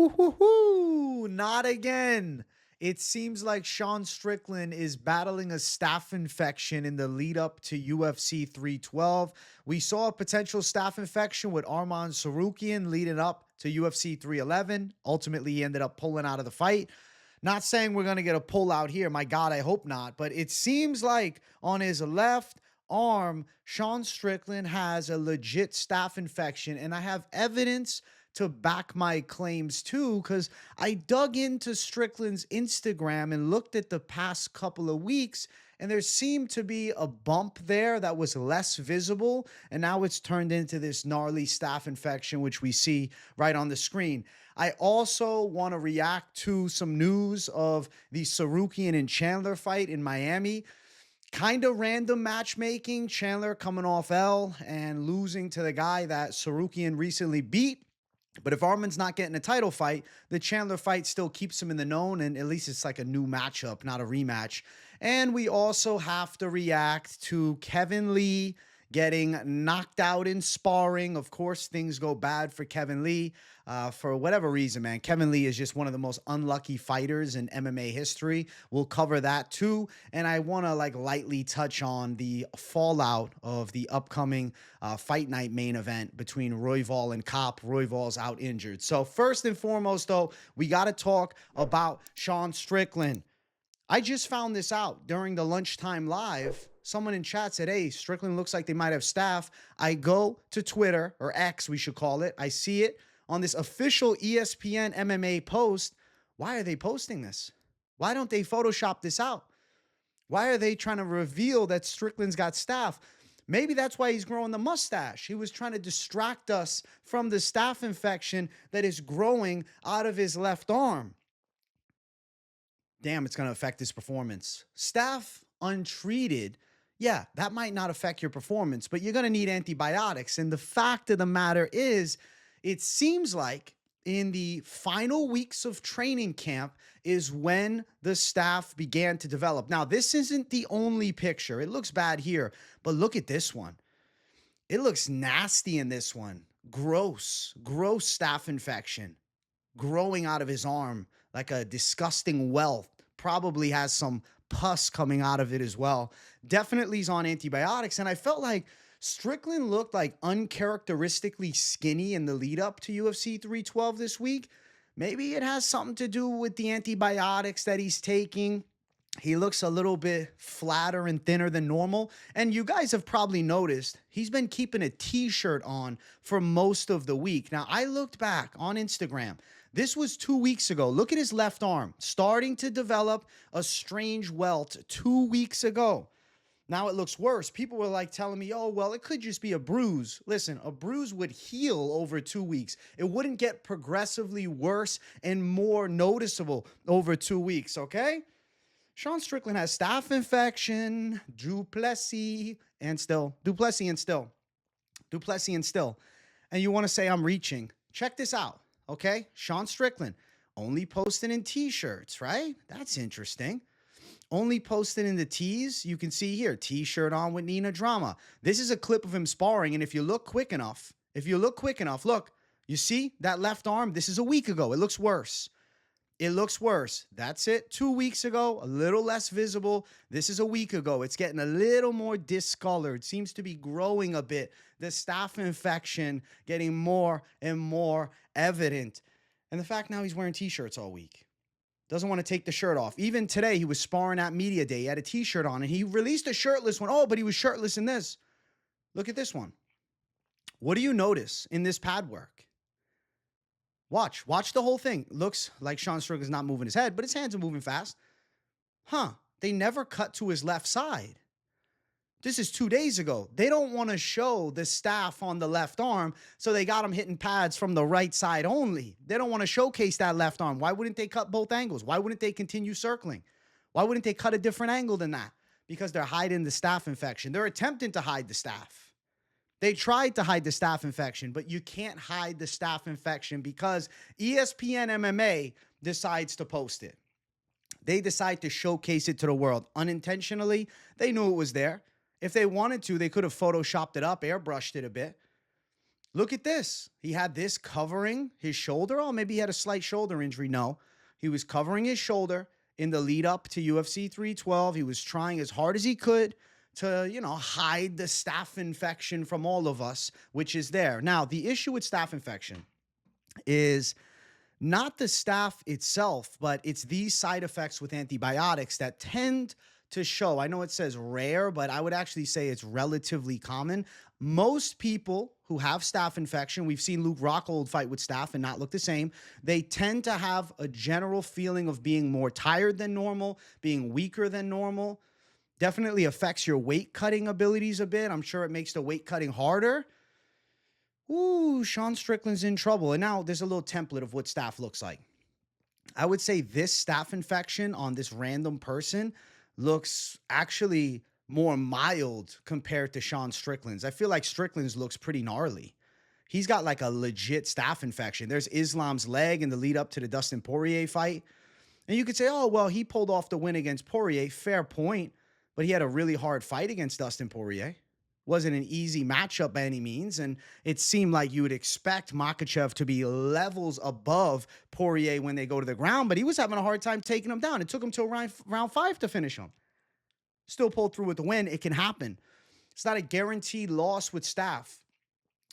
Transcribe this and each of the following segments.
Woo-hoo-hoo, not again. It seems like Sean Strickland is battling a staph infection in the lead up to UFC 312. We saw a potential staph infection with Arman Tsarukyan leading up to UFC 311. Ultimately, he ended up pulling out of the fight. Not saying we're going to get a pull out here. My God, I hope not. But it seems like on his left arm, Sean Strickland has a legit staph infection. And I have evidence to back my claims too, because I dug into Strickland's Instagram and looked at the past couple of weeks, and there seemed to be a bump there that was less visible, and now it's turned into this gnarly staph infection, which we see right on the screen. I also want to react to some news of the Tsarukyan and Chandler fight in Miami. Kind of random matchmaking. Chandler coming off L and losing to the guy that Tsarukyan recently beat. But if Arman's not getting a title fight, the Chandler fight still keeps him in the known, and at least it's like a new matchup, not a rematch. And we also have to react to Kevin Lee getting knocked out in sparring. Of course, things go bad for Kevin Lee for whatever reason, man. Kevin Lee is just one of the most unlucky fighters in MMA history. We'll cover that too. And I want to lightly touch on the fallout of the upcoming fight night main event between Royval and Kopp. Royval's out injured. So first and foremost, though, we got to talk about Sean Strickland. I just found this out during the lunchtime live. Someone in chat said, hey, Strickland looks like they might have staph. I go to Twitter, or X, we should call it. I see it on this official ESPN MMA post. Why are they posting this? Why don't they Photoshop this out? Why are they trying to reveal that Strickland's got staph? Maybe that's why he's growing the mustache. He was trying to distract us from the staph infection that is growing out of his left arm. Damn, it's going to affect his performance. Staph untreated, yeah, that might not affect your performance, but you're going to need antibiotics. And the fact of the matter is, it seems like in the final weeks of training camp is when the staph began to develop. Now, this isn't the only picture. It looks bad here, but look at this one. It looks nasty in this one. Gross staph infection growing out of his arm like a disgusting welt. Probably has some pus coming out of it as well. Definitely he's on antibiotics. And I felt like Strickland looked like uncharacteristically skinny in the lead up to UFC 312 this week. Maybe it has something to do with the antibiotics that he's taking. He looks a little bit flatter and thinner than normal. And you guys have probably noticed he's been keeping a t-shirt on for most of the week. Now, I looked back on Instagram. This was 2 weeks ago. Look at his left arm starting to develop a strange welt 2 weeks ago. Now it looks worse. People were telling me, oh, well, it could just be a bruise. Listen, a bruise would heal over 2 weeks. It wouldn't get progressively worse and more noticeable over 2 weeks, okay? Sean Strickland has staph infection, Duplessis and still. And you want to say I'm reaching. Check this out, okay? Sean Strickland only posting in t-shirts, right? That's interesting. Only posted in the tees. You can see here, t-shirt on with Nina Drama. This is a clip of him sparring, and if you look quick enough, look, you see that left arm? This is a week ago. It looks worse. That's it. 2 weeks ago, a little less visible. This is a week ago. It's getting a little more discolored. Seems to be growing a bit. The staph infection getting more and more evident. And the fact now he's wearing t-shirts all week. Doesn't want to take the shirt off. Even today, he was sparring at media day. He had a t-shirt on, and he released a shirtless one. Oh, but he was shirtless in this. Look at this one. What do you notice in this pad work? Watch the whole thing. Looks like Sean Strickland's not moving his head, but his hands are moving fast. They never cut to his left side. This is 2 days ago. They don't want to show the staph on the left arm, so they got him hitting pads from the right side only. They don't want to showcase that left arm. Why wouldn't they cut both angles? Why wouldn't they continue circling? Why wouldn't they cut a different angle than that? Because they're hiding the staph infection. They're attempting to hide the staph. They tried to hide the staph infection, but you can't hide the staph infection because ESPN MMA decides to post it. They decide to showcase it to the world. Unintentionally, they knew it was there. If they wanted to, they could have photoshopped it up, airbrushed it a bit. Look at this. He had this covering his shoulder. Oh, maybe he had a slight shoulder injury. No, he was covering his shoulder in the lead up to UFC 312. He was trying as hard as he could to, hide the staph infection from all of us, which is there. Now, the issue with staph infection is not the staph itself, but it's these side effects with antibiotics that tend to show. I know it says rare, but I would actually say it's relatively common. Most people who have staph infection, we've seen Luke Rockhold fight with staph and not look the same. They tend to have a general feeling of being more tired than normal, being weaker than normal. Definitely affects your weight cutting abilities a bit. I'm sure it makes the weight cutting harder. Ooh, Sean Strickland's in trouble. And now there's a little template of what staph looks like. I would say this staph infection on this random person looks actually more mild compared to Sean Strickland's. I feel like Strickland's looks pretty gnarly. He's got like a legit staph infection. There's Islam's leg in the lead up to the Dustin Poirier fight. And you could say, oh, well, he pulled off the win against Poirier. Fair point. But he had a really hard fight against Dustin Poirier. Wasn't an easy matchup by any means, and it seemed like you would expect Makhachev to be levels above Poirier when they go to the ground, but he was having a hard time taking him down. It took him till round 5 to finish him. Still pulled through with the win. It can happen. It's not a guaranteed loss with staph.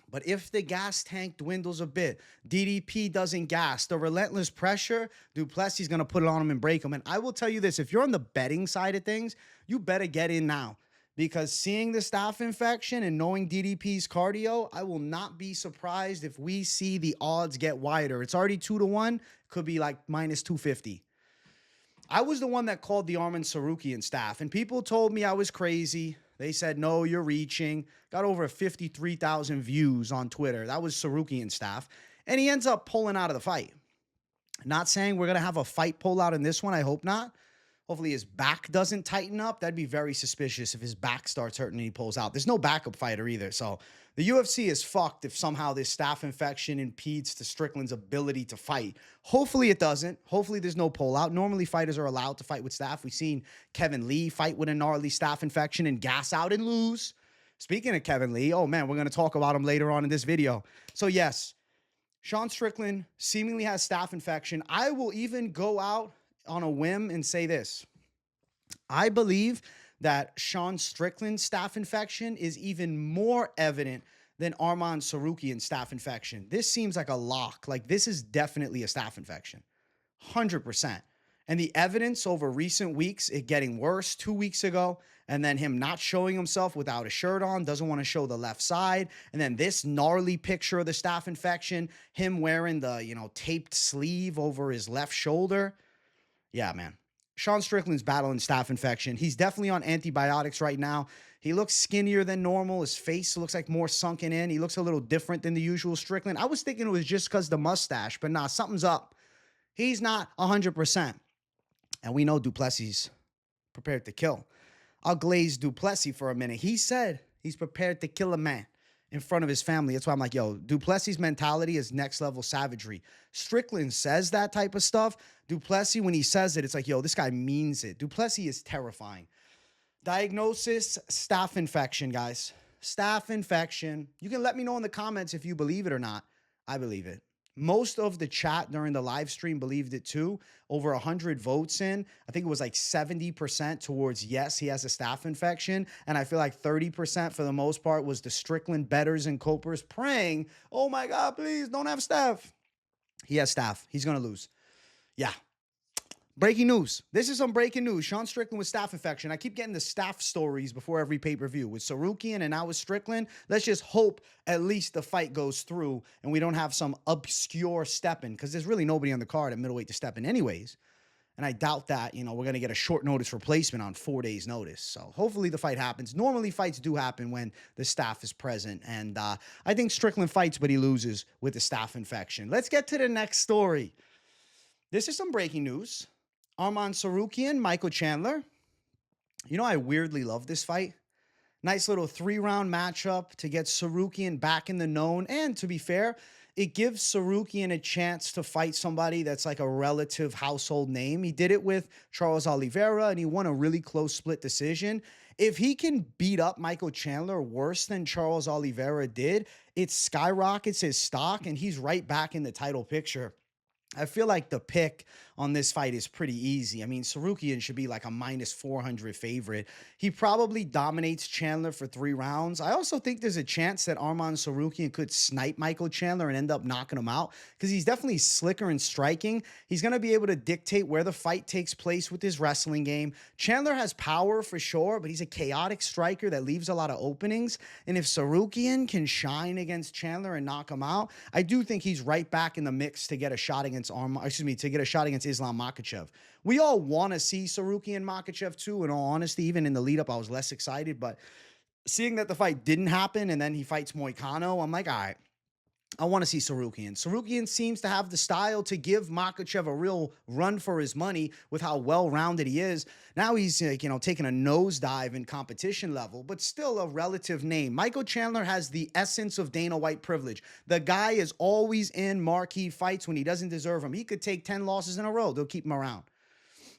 But if the gas tank dwindles a bit, DDP doesn't gas, the relentless pressure, Du Plessis is going to put it on him and break him. And I will tell you this, if you're on the betting side of things, you better get in now. Because seeing the staph infection and knowing DDP's cardio, I will not be surprised if we see the odds get wider. It's already 2-1, could be like minus 250. I was the one that called the Arman Tsarukyan staph, and people told me I was crazy. They said, no, you're reaching. Got over 53,000 views on Twitter. That was Tsarukyan staph. And he ends up pulling out of the fight. Not saying we're going to have a fight pull out in this one. I hope not. Hopefully his back doesn't tighten up. That'd be very suspicious if his back starts hurting and he pulls out. There's no backup fighter either. So the UFC is fucked if somehow this staph infection impedes to Strickland's ability to fight. Hopefully it doesn't. Hopefully there's no pullout. Normally fighters are allowed to fight with staph. We've seen Kevin Lee fight with a gnarly staph infection and gas out and lose. Speaking of Kevin Lee, oh man, we're going to talk about him later on in this video. So yes, Sean Strickland seemingly has staph infection. I will even go out on a whim and say this. I believe that Sean Strickland's staph infection is even more evident than Arman Tsarukyan's staph infection. This seems like a lock. Like this is definitely a staph infection. 100%. And the evidence over recent weeks, it getting worse 2 weeks ago, and then him not showing himself without a shirt on, doesn't want to show the left side. And then this gnarly picture of the staph infection, him wearing the, taped sleeve over his left shoulder. Yeah, man. Sean Strickland's battling staph infection. He's definitely on antibiotics right now. He looks skinnier than normal. His face looks like more sunken in. He looks a little different than the usual Strickland. I was thinking it was just because the mustache, but nah, something's up. He's not 100%. And we know Du Plessis prepared to kill. I'll glaze Du Plessis for a minute. He said he's prepared to kill a man in front of his family. That's why I'm like, yo, Du Plessis' mentality is next level savagery. Strickland says that type of stuff. Du Plessis, when he says it, it's like, yo, this guy means it. Du Plessis is terrifying. Diagnosis, staph infection, guys. Staph infection. You can let me know in the comments if you believe it or not. I believe it. Most of the chat during the live stream believed it too. Over 100 votes in. I think it was like 70% towards yes, he has a staph infection. And I feel like 30% for the most part was the Strickland bettors and copers praying, oh my God, please don't have staph. He has staph. He's going to lose. Yeah. Breaking news. This is some breaking news. Sean Strickland with staph infection. I keep getting the staph stories before every pay-per-view. With Tsarukyan and now with Strickland, let's just hope at least the fight goes through and we don't have some obscure step-in, because there's really nobody on the card at middleweight to step in anyways. And I doubt that, we're going to get a short notice replacement on 4 days notice. So hopefully the fight happens. Normally fights do happen when the staph is present. And I think Strickland fights, but he loses with the staph infection. Let's get to the next story. This is some breaking news. Arman Tsarukyan, Michael Chandler. I weirdly love this fight. Nice little 3-round matchup to get Tsarukyan back in the known. And to be fair, it gives Tsarukyan a chance to fight somebody that's like a relative household name. He did it with Charles Oliveira, and he won a really close split decision. If he can beat up Michael Chandler worse than Charles Oliveira did, it skyrockets his stock, and he's right back in the title picture. I feel like the pick on this fight is pretty easy. I mean, Tsarukyan should be like a minus 400 favorite. He probably dominates Chandler for 3 rounds. I also think there's a chance that Arman Tsarukyan could snipe Michael Chandler and end up knocking him out because he's definitely slicker in striking. He's going to be able to dictate where the fight takes place with his wrestling game. Chandler has power for sure, but he's a chaotic striker that leaves a lot of openings. And if Tsarukyan can shine against Chandler and knock him out, I do think he's right back in the mix to get a shot against Islam Makhachev. We all want to see Tsarukyan Makhachev too. In all honesty, even in the lead up, I was less excited. But seeing that the fight didn't happen and then he fights Moicano, I'm like, all right, I want to see Tsarukyan. Tsarukyan seems to have the style to give Makhachev a real run for his money with how well-rounded he is. Now he's, taking a nosedive in competition level, but still a relative name. Michael Chandler has the essence of Dana White privilege. The guy is always in marquee fights when he doesn't deserve them. He could take 10 losses in a row. They'll keep him around.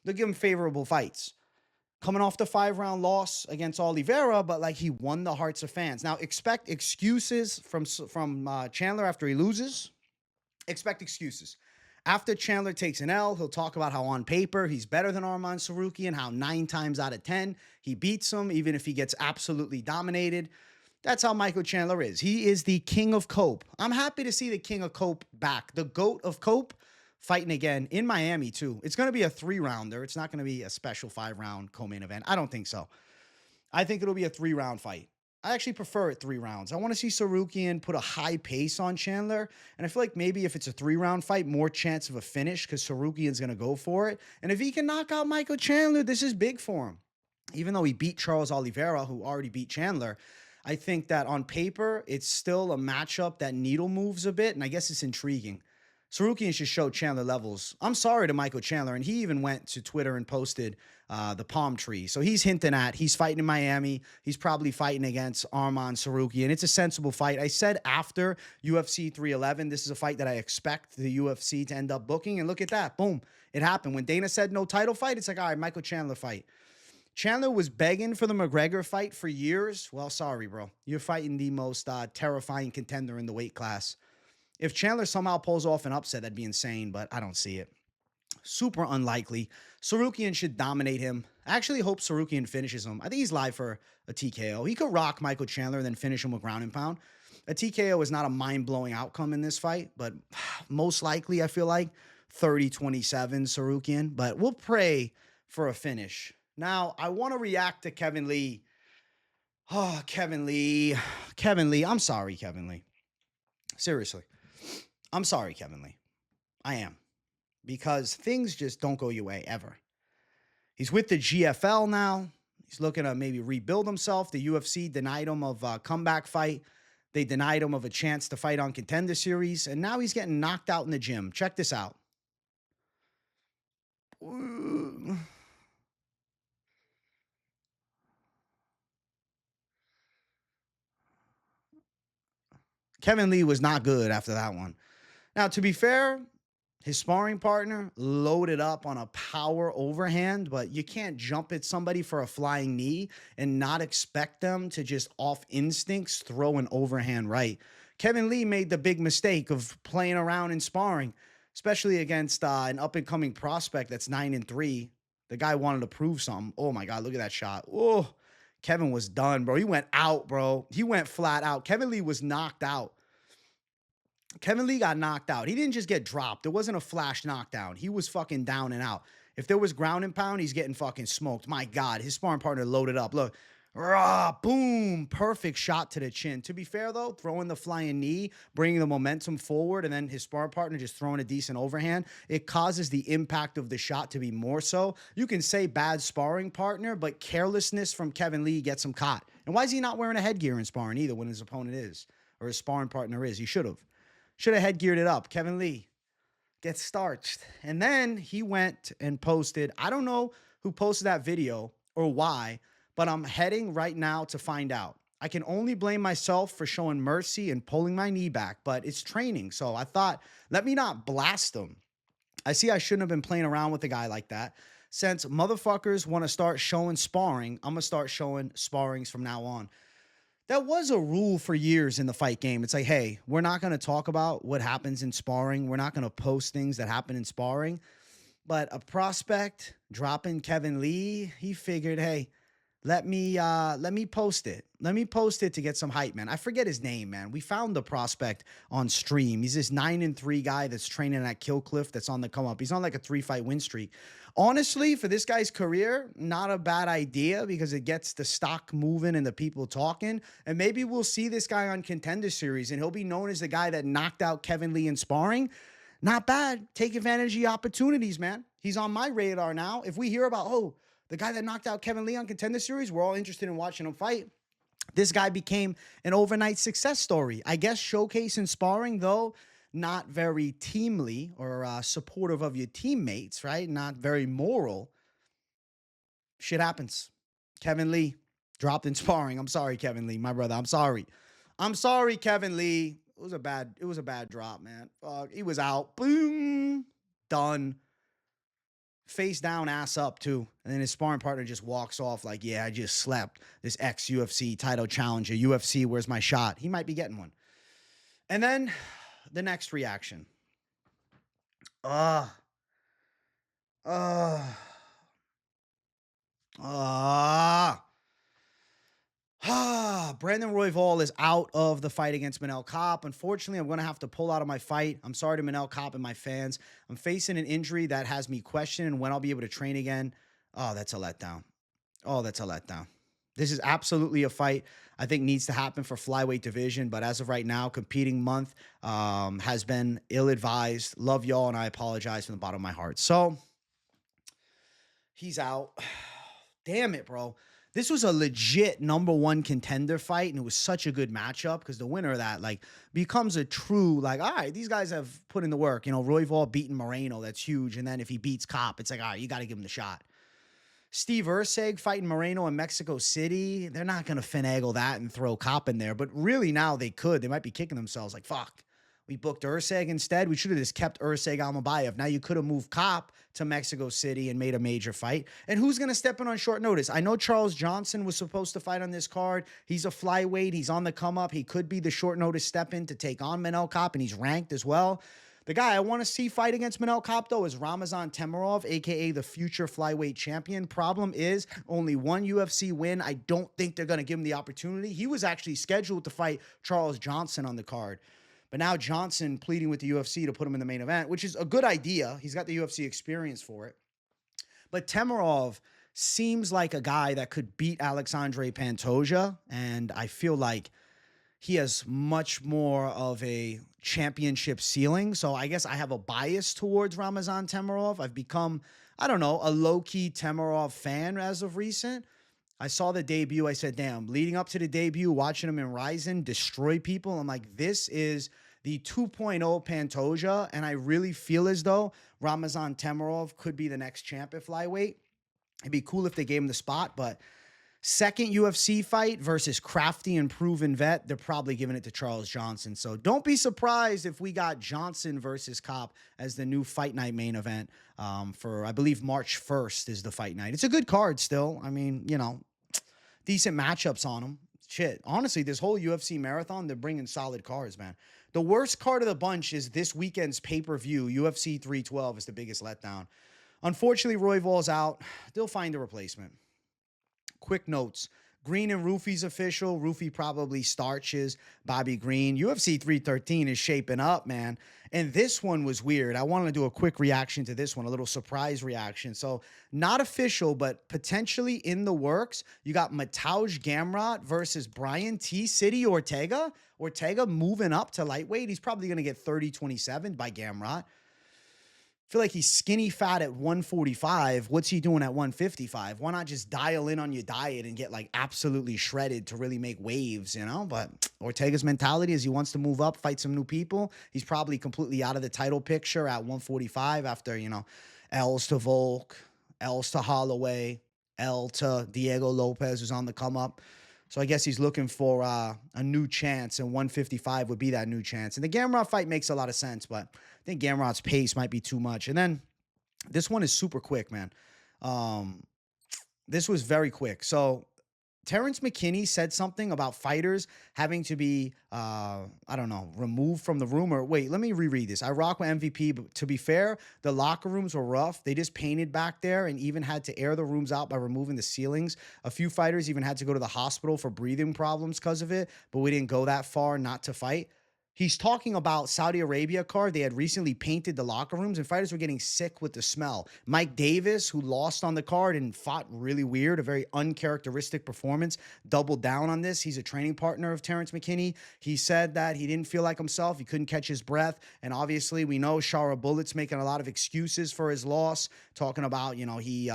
They'll give him favorable fights. Coming off the 5-round loss against Oliveira, but like he won the hearts of fans. Now expect excuses from Chandler after he loses. Expect excuses. After Chandler takes an L, he'll talk about how on paper he's better than Arman Tsarukyan, how 9 times out of 10 he beats him, even if he gets absolutely dominated. That's how Michael Chandler is. He is the king of cope. I'm happy to see the king of cope back. The GOAT of cope fighting again in Miami, too. It's going to be a 3-rounder. It's not going to be a special 5-round co-main event. I don't think so. I think it'll be a 3-round fight. I actually prefer it 3 rounds. I want to see Tsarukyan put a high pace on Chandler. And I feel like maybe if it's a 3-round fight, more chance of a finish because Tsarukyan's going to go for it. And if he can knock out Michael Chandler, this is big for him. Even though he beat Charles Oliveira, who already beat Chandler, I think that on paper, it's still a matchup that needle moves a bit. And I guess it's intriguing. Tsarukyan should show Chandler levels. I'm sorry to Michael Chandler, and he even went to Twitter and posted the palm tree. So he's hinting at he's fighting in Miami. He's probably fighting against Arman Tsarukyan. It's a sensible fight. I said after UFC 311, this is a fight that I expect the UFC to end up booking. And look at that. Boom. It happened. When Dana said no title fight, it's like, all right, Michael Chandler fight. Chandler was begging for the McGregor fight for years. Well, sorry, bro. You're fighting the most terrifying contender in the weight class. If Chandler somehow pulls off an upset, that'd be insane, but I don't see it. Super unlikely. Tsarukyan should dominate him. I actually hope Tsarukyan finishes him. I think he's live for a TKO. He could rock Michael Chandler and then finish him with ground and pound. A TKO is not a mind-blowing outcome in this fight, but most likely, I feel like 30-27 Tsarukyan, but we'll pray for a finish. Now, I want to react to Kevin Lee. Oh, Kevin Lee. Kevin Lee. I'm sorry, Kevin Lee. Seriously. I'm sorry, Kevin Lee. I am. Because things just don't go your way ever. He's with the GFL now. He's looking to maybe rebuild himself. The UFC denied him of a comeback fight. They denied him of a chance to fight on Contender Series. And now he's getting knocked out in the gym. Check this out. Kevin Lee was not good after that one. Now, to be fair, his sparring partner loaded up on a power overhand, but you can't jump at somebody for a flying knee and not expect them to just off instincts throw an overhand right. Kevin Lee made the big mistake of playing around in sparring, especially against an up-and-coming prospect that's 9-3. The guy wanted to prove something. Oh, my God, look at that shot. Oh, Kevin was done, bro. He went out, bro. He went flat out. Kevin Lee was knocked out. Kevin Lee got knocked out. He didn't just get dropped. It wasn't a flash knockdown. He was fucking down and out. If there was ground and pound, he's getting fucking smoked. My God, his sparring partner loaded up. Look, rah, boom, perfect shot to the chin. To be fair, though, throwing the flying knee, bringing the momentum forward, and then his sparring partner just throwing a decent overhand, it causes the impact of the shot to be more so. You can say bad sparring partner, but carelessness from Kevin Lee gets him caught. And why is he not wearing a headgear in sparring either when his opponent is, or his sparring partner is? He should have. Should have headgeared it up. Kevin Lee gets starched. And then he went and posted, I don't know who posted that video or why, but I'm heading right now to find out. I can only blame myself for showing mercy and pulling my knee back, but it's training. So I thought, let me not blast him. I see I shouldn't have been playing around with a guy like that. Since motherfuckers want to start showing sparring, I'm going to start showing sparrings from now on. That was a rule for years in the fight game. It's like, hey, we're not going to talk about what happens in sparring. We're not going to post things that happen in sparring. But a prospect dropping Kevin Lee, he figured, hey, let me post it. Let me post it to get some hype, man. I forget his name, man. We found the prospect on stream. He's this 9-3 guy that's training at Killcliff that's on the come up. He's on like a 3-fight win streak. Honestly, for this guy's career, not a bad idea because it gets the stock moving and the people talking. And maybe we'll see this guy on Contender Series and he'll be known as the guy that knocked out Kevin Lee in sparring. Not bad. Take advantage of the opportunities, man. He's on my radar now. If we hear about, oh, the guy that knocked out Kevin Lee on Contender Series, we're all interested in watching him fight. This guy became an overnight success story. I guess showcasing sparring, though, not very teamly or supportive of your teammates, right? Not very moral. Shit happens. Kevin Lee dropped in sparring. I'm sorry, Kevin Lee, my brother. I'm sorry. I'm sorry, Kevin Lee. It was a bad drop, man. He was out. Boom. Done. Face down, ass up, too. And then his sparring partner just walks off like, yeah, I just slept this ex-UFC title challenger. UFC, where's my shot? He might be getting one. And then the next reaction. Brandon Royval is out of the fight against Manel Kape. Unfortunately, I'm going to have to pull out of my fight. I'm sorry to Manel Kape and my fans. I'm facing an injury that has me questioning when I'll be able to train again. Oh, that's a letdown. Oh, that's a letdown. This is absolutely a fight I think needs to happen for flyweight division, but as of right now, competing month has been ill-advised. Love y'all, and I apologize from the bottom of my heart. So, he's out. Damn it, bro. This was a legit #1 contender fight, and it was such a good matchup because the winner of that, like, becomes a true, like, all right, these guys have put in the work. You know, Royval beating Moreno, that's huge. And then if he beats Kape, it's like, all right, you got to give him the shot. Steve Erceg fighting Moreno in Mexico City, they're not going to finagle that and throw Kape in there. But really now they could. They might be kicking themselves like, fuck. We booked Erceg instead. We should have just kept Erceg Almabayev. Now you could have moved Kape to Mexico City and made a major fight. And who's going to step in on short notice? I know Charles Johnson was supposed to fight on this card. He's a flyweight. He's on the come up. He could be the short notice step in to take on Manel Kape, and he's ranked as well. The guy I want to see fight against Manel Kape, though, is Ramazan Temirov, a.k.a. the future flyweight champion. Problem is, only one UFC win. I don't think they're going to give him the opportunity. He was actually scheduled to fight Charles Johnson on the card. But now Johnson pleading with the UFC to put him in the main event, which is a good idea. He's got the UFC experience for it. But Temirov seems like a guy that could beat Alexandre Pantoja, and I feel like he has much more of a championship ceiling. So I guess I have a bias towards Ramazan Temirov. I've become, I don't know, a low-key Temirov fan as of recent. I saw the debut. I said, damn, leading up to the debut, watching him in Ryzen destroy people, I'm like, this is the 2.0 Pantoja, and I really feel as though Ramazan Temirov could be the next champ at flyweight. It'd be cool if they gave him the spot, but second UFC fight versus crafty and proven vet, they're probably giving it to Charles Johnson. So don't be surprised if we got Johnson versus Kape as the new fight night main event for, I believe, March 1st is the fight night. It's a good card still. I mean, you know, decent matchups on them. Shit, honestly, this whole UFC marathon, they're bringing solid cards, man. The worst card of the bunch is this weekend's pay-per-view. UFC 312 is the biggest letdown. Unfortunately, Royval's out. They'll find a replacement. Quick notes. Green and Roofy's official. Roofy probably starches Bobby Green. UFC 313 is shaping up, man. And this one was weird. I wanted to do a quick reaction to this one, a little surprise reaction. So not official, but potentially in the works. You got Mateusz Gamrot versus Brian T. City Ortega. Ortega moving up to lightweight. He's probably going to get 30-27 by Gamrot. I feel like he's skinny fat at 145. What's he doing at 155? Why not just dial in on your diet and get like absolutely shredded to really make waves, you know? But Ortega's mentality is he wants to move up, fight some new people. He's probably completely out of the title picture at 145 after, you know, L's to Volk, L's to Holloway, L to Diego Lopez, who's on the come up. So I guess he's looking for a new chance, and 155 would be that new chance. And the Gamrot fight makes a lot of sense, but I think Gamrot's pace might be too much. And then this one is super quick, man. Um, this was very quick. So Terrence McKinney said something about fighters having to be, I don't know, removed from the room. Or wait, let me reread this. I rock with MVP, but to be fair, the locker rooms were rough. They just painted back there and even had to air the rooms out by removing the ceilings. A few fighters even had to go to the hospital for breathing problems because of it, but we didn't go that far not to fight. He's talking about Saudi Arabia card. They had recently painted the locker rooms and fighters were getting sick with the smell. Mike Davis, who lost on the card and fought really weird, a very uncharacteristic performance, doubled down on this. He's a training partner of Terrence McKinney. He said that he didn't feel like himself. He couldn't catch his breath. And obviously we know Shara Bullett's making a lot of excuses for his loss, talking about, he,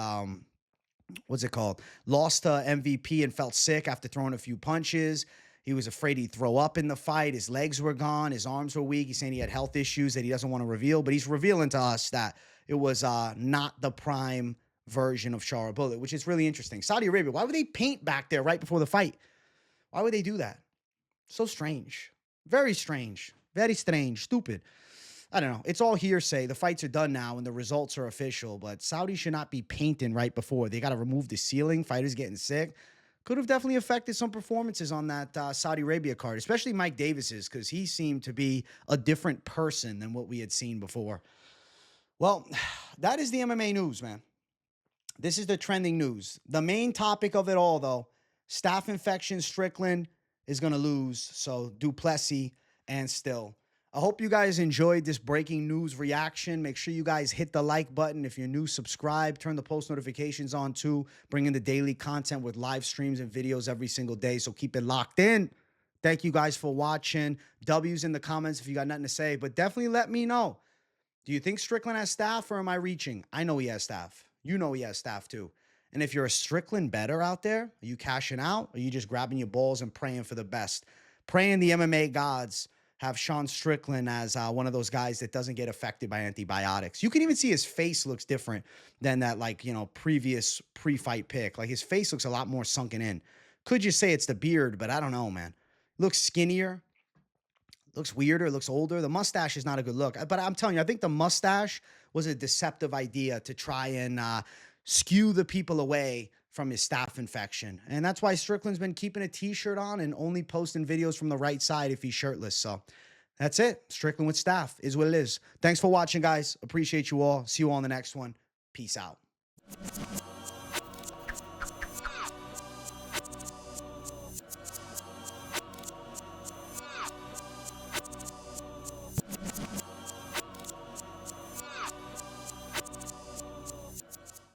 what's it called? Lost to MVP and felt sick after throwing a few punches. He was afraid he'd throw up in the fight. His legs were gone. His arms were weak. He's saying he had health issues that he doesn't want to reveal, but he's revealing to us that it was not the prime version of Shara Bullet, which is really interesting. Saudi Arabia, why would they paint back there right before the fight? Why would they do that? So strange. Very strange. Very strange. Stupid. I don't know. It's all hearsay. The fights are done now and the results are official, but Saudi should not be painting right before. They got to remove the ceiling. Fighters getting sick. Could have definitely affected some performances on that Saudi Arabia card, especially Mike Davis's, because he seemed to be a different person than what we had seen before. Well, that is the MMA news, man. This is the trending news. The main topic of it all, though, staph infection, Strickland is going to lose. So Duplessis and Still. I hope you guys enjoyed this breaking news reaction. Make sure you guys hit the like button. If you're new, subscribe. Turn the post notifications on too. Bring in the daily content with live streams and videos every single day. So keep it locked in. Thank you guys for watching. W's in the comments if you got nothing to say. But definitely let me know. Do you think Strickland has staph or am I reaching? I know he has staph. You know he has staph too. And if you're a Strickland bettor out there, are you cashing out? Or are you just grabbing your balls and praying for the best? Praying the MMA gods have Sean Strickland as one of those guys that doesn't get affected by antibiotics. You can even see his face looks different than that, previous pre-fight pick. Like his face looks a lot more sunken in. Could just say it's the beard, but I don't know, man. Looks skinnier, looks weirder, looks older. The mustache is not a good look. But I'm telling you, I think the mustache was a deceptive idea to try and skew the people away from his staph infection. And that's why Strickland's been keeping a t-shirt on and only posting videos from the right side if he's shirtless. So that's it. Strickland with staph is what it is. Thanks for watching, guys. Appreciate you all. See you all in the next one. Peace out.